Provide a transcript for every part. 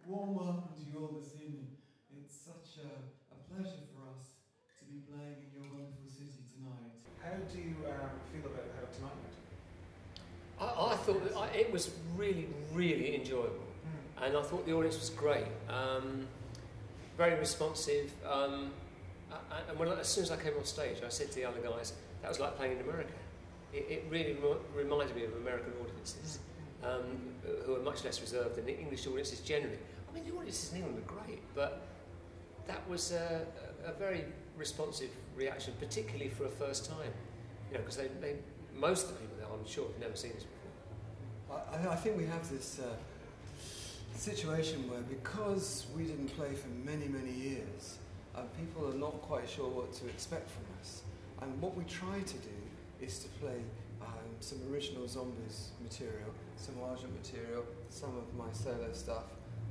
Warm welcome to you all this evening. It's such a pleasure for us to be playing in your wonderful city tonight. How do you feel about how tonight went? I thought that it was really, really enjoyable, and I thought the audience was great, very responsive. And as soon as I came on stage, I said to the other guys, that was like playing in America. It really reminded me of American audiences, who are much less reserved than the English audiences generally. I mean, the audiences in England are great, but that was a very responsive reaction, particularly for a first time. You know, because most of the people there, I'm sure, have never seen this before. I think we have this situation where, because we didn't play for many, many years, people are not quite sure what to expect from us. And what we try to do is to play some original Zombies material, some Argent material, some of my solo stuff,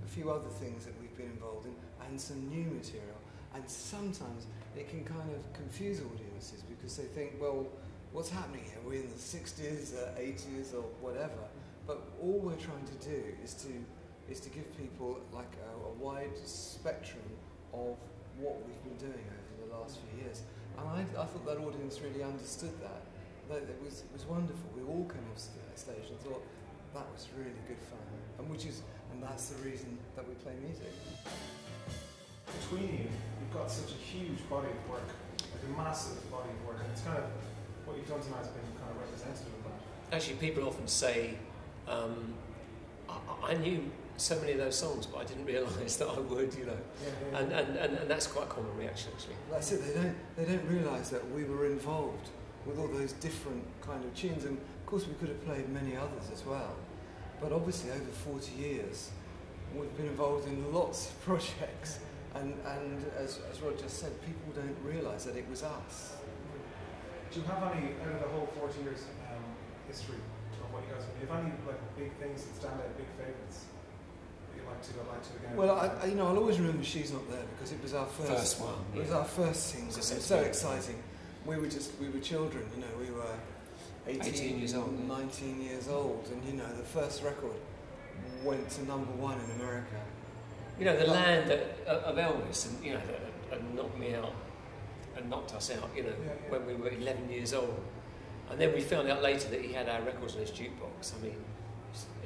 a few other things that we've been involved in, and some new material. And sometimes it can kind of confuse audiences because they think, well, what's happening here? We're in the 60s, 80s, or whatever. But all we're trying to do is to give people like a wide spectrum of what we've been doing over the last few years. And I thought that audience really understood that. It was wonderful. We all came off stage and thought that was really good fun, and that's the reason that we play music. Between you, you've got such a huge body of work, like a massive body of work, and it's kind of what you've done tonight has been kind of representative of that. Actually, people often say, I knew so many of those songs, but I didn't realise that I would, you know. Yeah. And that's quite a common reaction, actually. That's it. They don't realise that we were involved with all those different kind of tunes, and of course we could have played many others as well. But obviously, over 40 years, we've been involved in lots of projects, and as Rod just said, people don't realise that it was us. Do you have any, out of the whole 40 years history of what you guys have, do you have any like big things that stand out, big favourites that you'd like to go back to again? Well, I'll always remember She's Not There, because it was our first one. It was our first single. It was so exciting. We were children, you know. We were 18 years old, 19 years old, and you know, the first record went to #1 in America. You know, the land of Elvis, and you know, that knocked me out and knocked us out. You know, when we were 11 years old, and then we found out later that he had our records on his jukebox. I mean,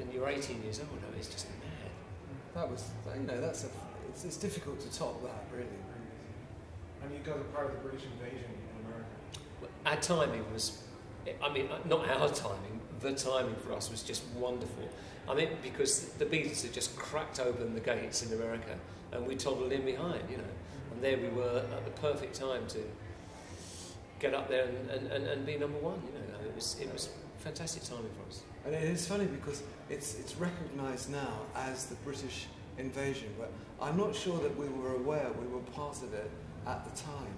and you're 18 years old. I mean, it's just mad. That was, you know, it's difficult to top that, really. And you guys are part of the British invasion in America. Our timing was, I mean, not our timing, the timing for us was just wonderful. I mean, because the Beatles had just cracked open the gates in America and we toddled in behind, you know. And there we were at the perfect time to get up there and be #1, you know. It was fantastic timing for us. And it is funny because it's recognised now as the British invasion, but I'm not sure that we were aware we were part of it at the time.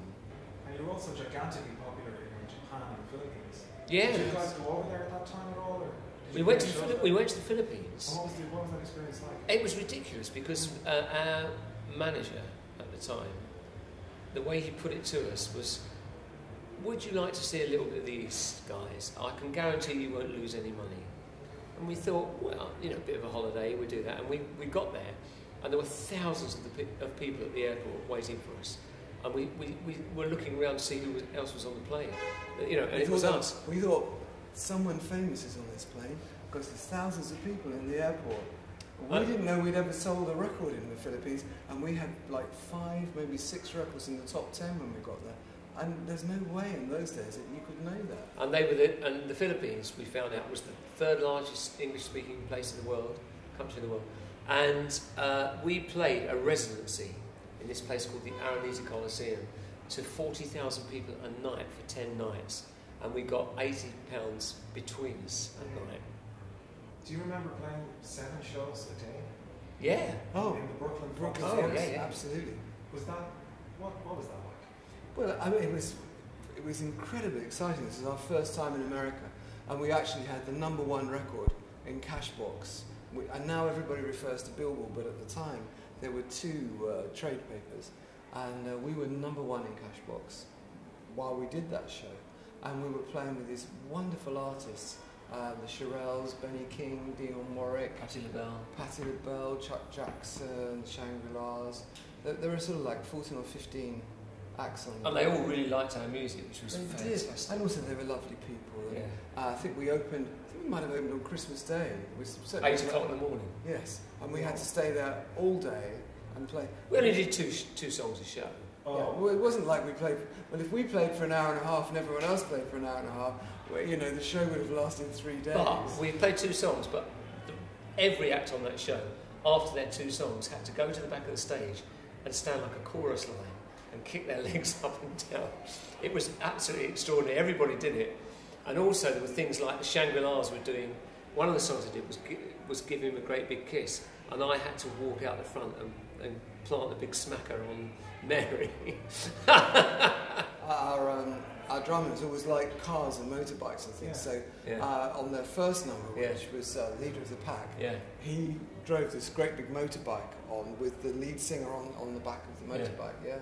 And you were also gigantically popular in Japan and the Philippines. Yeah. Did you guys go over there at that time at all? Or we went to the Philippines. And what was that experience like? It was ridiculous because our manager at the time, the way he put it to us was, would you like to see a little bit of the East, guys? I can guarantee you won't lose any money. And we thought, well, you know, a bit of a holiday, we'll do that. And we got there, and there were thousands of people at the airport waiting for us. And we were looking around to see who else was on the plane. You know, and it was us. We thought, someone famous is on this plane, because there's thousands of people in the airport. We didn't know we'd ever sold a record in the Philippines, and we had like 5, maybe 6 records in the top 10 when we got there. And there's no way in those days that you could know that. And and the Philippines, we found out, was the 3rd largest English-speaking place in the world, country in the world. And we played a residency in this place called the Araneta Coliseum to 40,000 people a night for 10 nights. And we got £80 between us at night. Do you remember playing 7 shows a day? Yeah. Oh. In the Brooklyn. Oh, yeah, absolutely. Was that, what was that like? Well, I mean, it was incredibly exciting. This was our first time in America, and we actually had the #1 record in Cashbox. And now everybody refers to Billboard, but at the time there were 2 trade papers, and we were #1 in Cashbox while we did that show. And we were playing with these wonderful artists the Shirelles, Benny King, Dionne Warwick, Patti LaBelle, Chuck Jackson, Shangri-Las. There are sort of like 14 or 15 acts on. And they all really liked our music, which was fantastic. And also they were lovely people. And, yeah. I think we might have opened on Christmas Day. 8 o'clock in the morning. Yes, and we had to stay there all day and play. We only did two songs a show. Oh. Yeah, well, it wasn't like we played. Well, if we played for an hour and a half and everyone else played for an hour and a half, well, you know, the show would have lasted 3 days. But we played 2 songs, but every act on that show, after their 2 songs, had to go to the back of the stage and stand like a chorus line and kick their legs up and down. It was absolutely extraordinary. Everybody did it. And also there were things like the Shangri-Las were doing. One of the songs I did was Give Him a Great Big Kiss, and I had to walk out the front and plant a big smacker on Mary. Our drummers always like cars and motorbikes, I think. Yeah. So on their first number, which was Leader of the Pack, he drove this great big motorbike on with the lead singer on the back of the motorbike. Yeah.